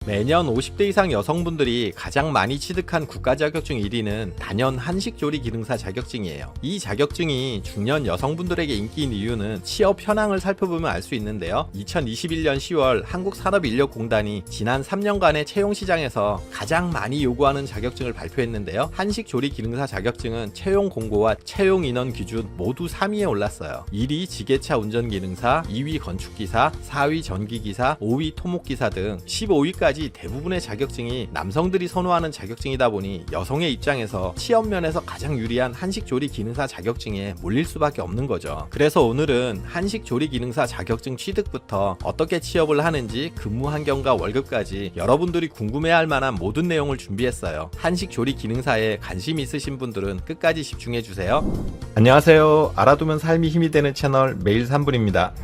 매년 50대 이상 여성분들이 가장 많이 취득한 국가 자격증 1위는 단연 한식조리 기능사 자격증이에요. 이 자격증이 중년 여성분들에게 인기인 이유는 취업 현황을 살펴보면 알 수 있는데요. 2021년 10월 한국산업인력공단이 지난 3년간의 채용시장에서 가장 많이 요구하는 자격증을 발표했는데요. 한식조리 기능사 자격증은 채용 공고와 채용 인원 기준 모두 3위에 올랐어요. 1위 지게차 운전기능사, 2위 건축기사, 4위 전기기사, 5위 토목기사 등 15위까지 대부분의 자격증이 남성들이 선호하는 자격증이다 보니 여성의 입장에서 취업 면에서 가장 유리한 한식조리 기능사 자격증에 몰릴 수밖에 없는 거죠. 그래서 오늘은 한식조리 기능사 자격증 취득부터 어떻게 취업을 하는지 근무 환경과 월급까지 여러분들이 궁금해할 만한 모든 내용을 준비했어요. 한식조리 기능사에 관심 있으신 분들은 끝까지 집중해주세요. 안녕하세요. 알아두면 삶이 힘이 되는 채널 매일 3분입니다.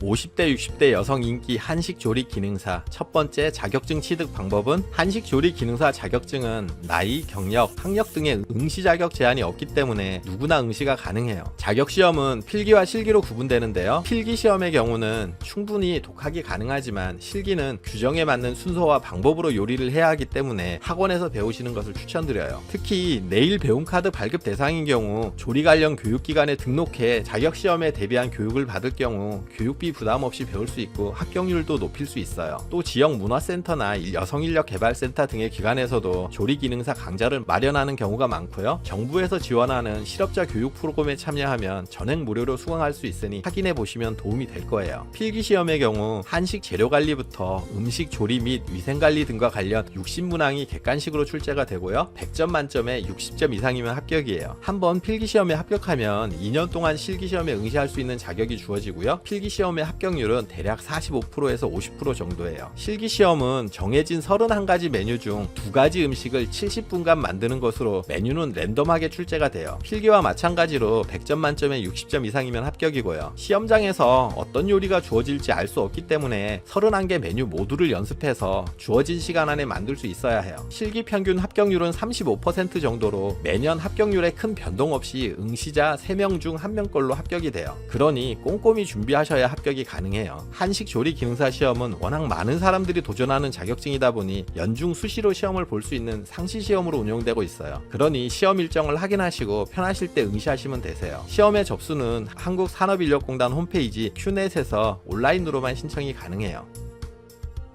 50대 60대 여성 인기 한식조리 기능사 첫 번째 자격증 취득 방법은 한식조리 기능사 자격증은 나이, 경력, 학력 등의 응시 자격 제한이 없기 때문에 누구나 응시가 가능해요. 자격시험은 필기와 실기로 구분되는데요. 필기 시험의 경우는 충분히 독학이 가능하지만 실기는 규정에 맞는 순서와 방법으로 요리를 해야 하기 때문에 학원에서 배우시는 것을 추천드려요. 특히 내일 배움카드 발급 대상인 경우 조리 관련 교육기관에 등록해 자격시험에 대비한 교육을 받을 경우 교육비 부담 없이 배울 수 있고 합격률도 높일 수 있어요. 또 지역 문화센터나 여성인력개발센터 등의 기관에서도 조리기능사 강좌를 마련하는 경우가 많고요. 정부에서 지원하는 실업자 교육 프로그램에 참여하면 전액 무료로 수강할 수 있으니 확인해 보시면 도움이 될 거예요. 필기시험의 경우 한식 재료관리부터 음식 조리 및 위생관리 등과 관련 60문항이 객관식으로 출제가 되고요. 100점 만점에 60점 이상이면 합격이에요. 한번 필기시험에 합격하면 2년 동안 실기시험에 응시할 수 있는 자격이 주어지고요. 필기시험의 합격률은 대략 45%에서 50% 정도예요. 실기시험은 정해진 31가지 메뉴 중 2가지 음식을 70분간 만드는 것으로 메뉴는 랜덤하게 출제가 돼요. 필기와 마찬가지로 100점 만점에 60점 이상이면 합격이고요. 시험장에서 어떤 요리가 주어질지 알 수 없기 때문에 31개 메뉴 모두를 연습해서 주어진 시간 안에 만들 수 있어야 해요. 실기 평균 합격률은 35% 정도로 매년 합격률에 큰 변동 없이 응시자 3명 중 1명꼴로 합격이 돼요. 그러니 꼼꼼히 준비하셔야 합격이 가능해요. 한식조리 기능사 시험은 워낙 많은 사람들이 도전하는 자격증이다 보니 연중 수시로 시험을 볼 수 있는 상시시험으로 운영되고 있어요. 그러니 시험 일정을 확인하시고 편하실 때 응시하시면 되세요. 시험의 접수는 한국산업인력공단 홈페이지 큐넷에서 온라인으로만 신청이 가능해요.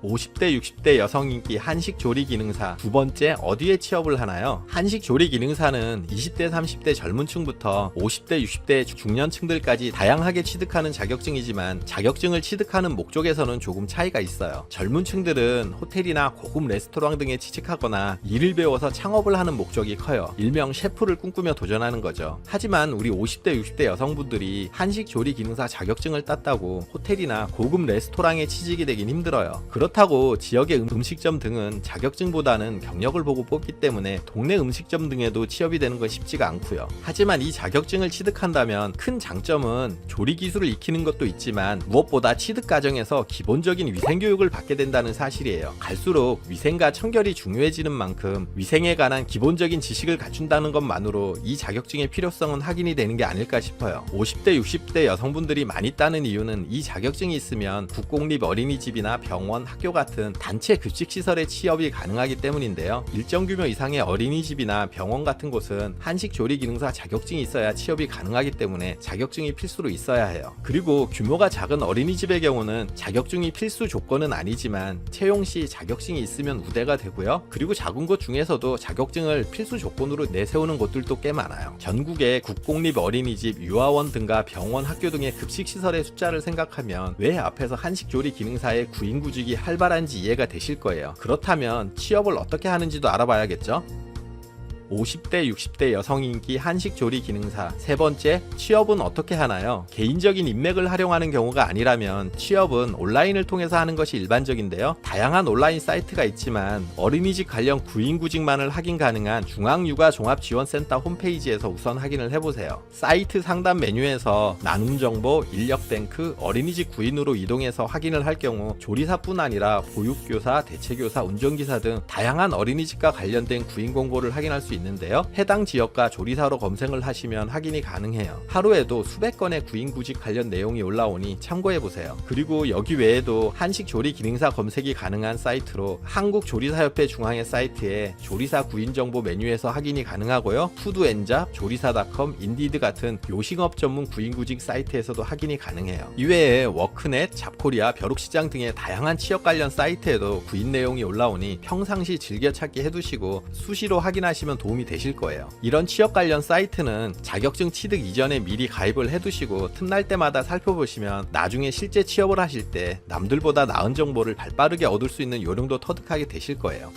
50대 60대 여성 인기 한식조리 기능사 두 번째 어디에 취업을 하나요? 한식조리 기능사는 20대 30대 젊은 층부터 50대 60대 중년층들까지 다양하게 취득하는 자격증이지만 자격증을 취득하는 목적에서는 조금 차이가 있어요. 젊은 층들은 호텔이나 고급 레스토랑 등에 취직하거나 일을 배워서 창업을 하는 목적이 커요. 일명 셰프를 꿈꾸며 도전하는 거죠. 하지만 우리 50대 60대 여성분들이 한식조리 기능사 자격증을 땄다고 호텔이나 고급 레스토랑에 취직이 되긴 힘들어요. 그렇다고 지역의 음식점 등은 자격증보다는 경력을 보고 뽑기 때문에 동네 음식점 등에도 취업이 되는 건 쉽지가 않고요. 하지만 이 자격증을 취득한다면 큰 장점은 조리 기술을 익히는 것도 있지만 무엇보다 취득 과정에서 기본적인 위생교육을 받게 된다는 사실이에요. 갈수록 위생과 청결이 중요해지는 만큼 위생에 관한 기본적인 지식을 갖춘다는 것만으로 이 자격증의 필요성은 확인이 되는 게 아닐까 싶어요. 50대 60대 여성분들이 많이 따는 이유는 이 자격증이 있으면 국공립 어린이집이나 병원, 학교 같은 단체 급식시설에 취업이 가능하기 때문인데요. 일정 규모 이상의 어린이집이나 병원 같은 곳은 한식조리 기능사 자격증이 있어야 취업이 가능하기 때문에 자격증이 필수로 있어야 해요. 그리고 규모가 작은 어린이집의 경우는 자격증이 필수 조건은 아니지만 채용 시 자격증이 있으면 우대가 되고요. 그리고 작은 곳 중에서도 자격증을 필수 조건으로 내세우는 곳들도 꽤 많아요. 전국의 국공립 어린이집, 유아원 등과 병원, 학교 등의 급식시설의 숫자를 생각하면 왜 앞에서 한식조리 기능사의 구인구직이 활발한지 이해가 되실 거예요. 그렇다면 취업을 어떻게 하는지도 알아봐야겠죠? 50대 60대 여성 인기 한식조리 기능사 세 번째, 취업은 어떻게 하나요? 개인적인 인맥을 활용하는 경우가 아니라면 취업은 온라인을 통해서 하는 것이 일반적인데요. 다양한 온라인 사이트가 있지만 어린이집 관련 구인구직만을 확인 가능한 중앙육아종합지원센터 홈페이지에서 우선 확인을 해보세요. 사이트 상단 메뉴에서 나눔정보, 인력뱅크, 어린이집 구인으로 이동해서 확인을 할 경우 조리사뿐 아니라 보육교사, 대체교사, 운전기사 등 다양한 어린이집과 관련된 구인 공고를 확인할 수 있는데요. 해당 지역과 조리사로 검색을 하시면 확인이 가능해요. 하루에도 수백 건의 구인구직 관련 내용이 올라오니 참고해보세요. 그리고 여기 외에도 한식 조리 기능사 검색이 가능한 사이트로 한국조리사협회 중앙회 사이트에 조리사 구인 정보 메뉴에서 확인이 가능하고요. 푸드엔잡, 조리사.com, 인디드 같은 요식업 전문 구인구직 사이트에서도 확인이 가능해요. 이외에 워크넷, 잡코리아, 벼룩시장 등의 다양한 취업 관련 사이트에도 구인 내용이 올라오니 평상시 즐겨찾기 해두시고 수시로 확인하시면 도움이 되실 거예요. 이런 취업 관련 사이트는 자격증 취득 이전에 미리 가입을 해두시고 틈날 때마다 살펴보시면 나중에 실제 취업을 하실 때 남들보다 나은 정보를 발빠르게 얻을 수 있는 요령도 터득하게 되실 거예요.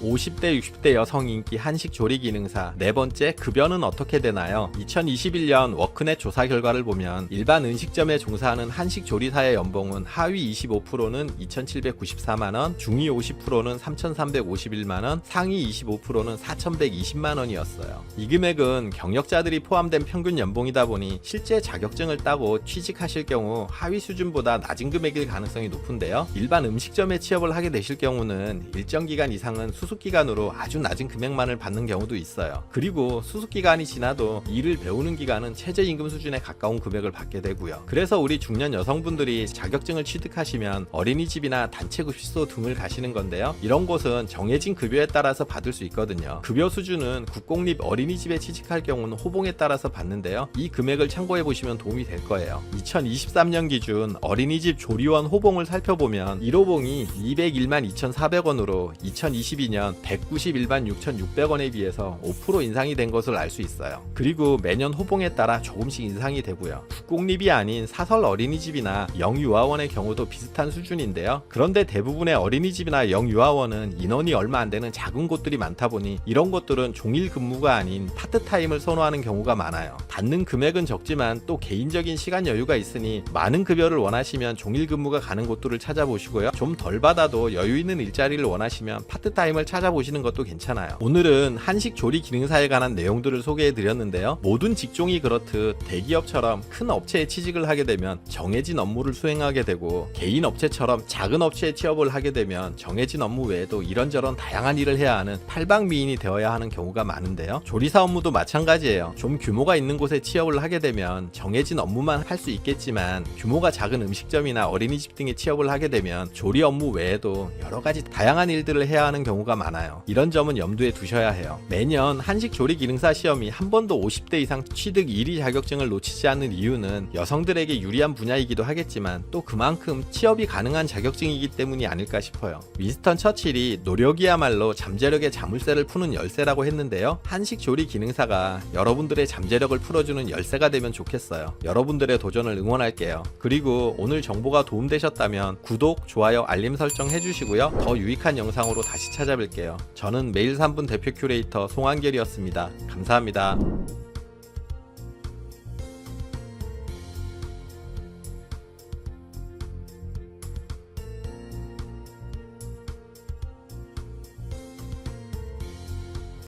50대, 60대 여성 인기 한식 조리 기능사. 네 번째, 급여는 어떻게 되나요? 2021년 워크넷 조사 결과를 보면 일반 음식점에 종사하는 한식 조리사의 연봉은 하위 25%는 2,794만원, 중위 50%는 3,351만원, 상위 25%는 4,120만원이었어요. 이 금액은 경력자들이 포함된 평균 연봉이다 보니 실제 자격증을 따고 취직하실 경우 하위 수준보다 낮은 금액일 가능성이 높은데요. 일반 음식점에 취업을 하게 되실 경우는 일정 기간 이상은 수습기간으로 아주 낮은 금액만을 받는 경우도 있어요. 그리고 수습기간이 지나도 일을 배우는 기간은 최저임금 수준에 가까운 금액을 받게 되고요. 그래서 우리 중년 여성분들이 자격증을 취득하시면 어린이집이나 단체급식소 등을 가시는 건데요. 이런 곳은 정해진 급여에 따라서 받을 수 있거든요. 급여 수준은 국공립 어린이집에 취직할 경우는 호봉에 따라서 받는데요. 이 금액을 참고해 보시면 도움이 될 거예요. 2023년 기준 어린이집 조리원 호봉을 살펴보면 1호봉이 201만 2,400원으로 2022년 191만 6,600원에 비해서 5% 인상이 된 것을 알 수 있어요. 그리고 매년 호봉에 따라 조금씩 인상이 되고요. 국공립이 아닌 사설 어린이집이나 영유아원의 경우도 비슷한 수준인데요. 그런데 대부분의 어린이집이나 영유아원은 인원이 얼마 안 되는 작은 곳들이 많다 보니 이런 곳들은 종일 근무가 아닌 파트타임을 선호하는 경우가 많아요. 받는 금액은 적지만 또 개인적인 시간 여유가 있으니 많은 급여를 원하시면 종일 근무가 가는 곳들을 찾아보시고요. 좀 덜 받아도 여유 있는 일자리를 원하시면 파트타임을 찾아보시는 것도 괜찮아요. 오늘은 한식 조리 기능사에 관한 내용들을 소개해 드렸는데요. 모든 직종이 그렇듯 대기업처럼 큰 업체에 취직을 하게 되면 정해진 업무를 수행하게 되고 개인 업체처럼 작은 업체에 취업을 하게 되면 정해진 업무 외에도 이런저런 다양한 일을 해야 하는 팔방미인이 되어야 하는 경우가 많은데요. 조리사 업무도 마찬가지예요. 좀 규모가 있는 곳에 취업을 하게 되면 정해진 업무만 할 수 있겠지만 규모가 작은 음식점이나 어린이집 등에 취업을 하게 되면 조리 업무 외에도 여러 가지 다양한 일들을 해야 하는 경우가 많아요. 이런 점은 염두에 두셔야 해요. 매년 한식 조리 기능사 시험이 한 번도 50대 이상 취득 1위 자격증을 놓치지 않는 이유는 여성들에게 유리한 분야이기도 하겠지만 또 그만큼 취업이 가능한 자격증이기 때문이 아닐까 싶어요. 윈스턴 처칠이 노력이야말로 잠재력의 자물쇠를 푸는 열쇠라고 했는데요. 한식 조리 기능사가 여러분들의 잠재력을 풀어주는 열쇠가 되면 좋겠어요. 여러분들의 도전을 응원할게요. 그리고 오늘 정보가 도움되셨다면 구독, 좋아요, 알림 설정 해주시고요. 더 유익한 영상으로 다시 찾아뵐게요. 저는 매일 3분 대표 큐레이터 송한결이었습니다. 감사합니다.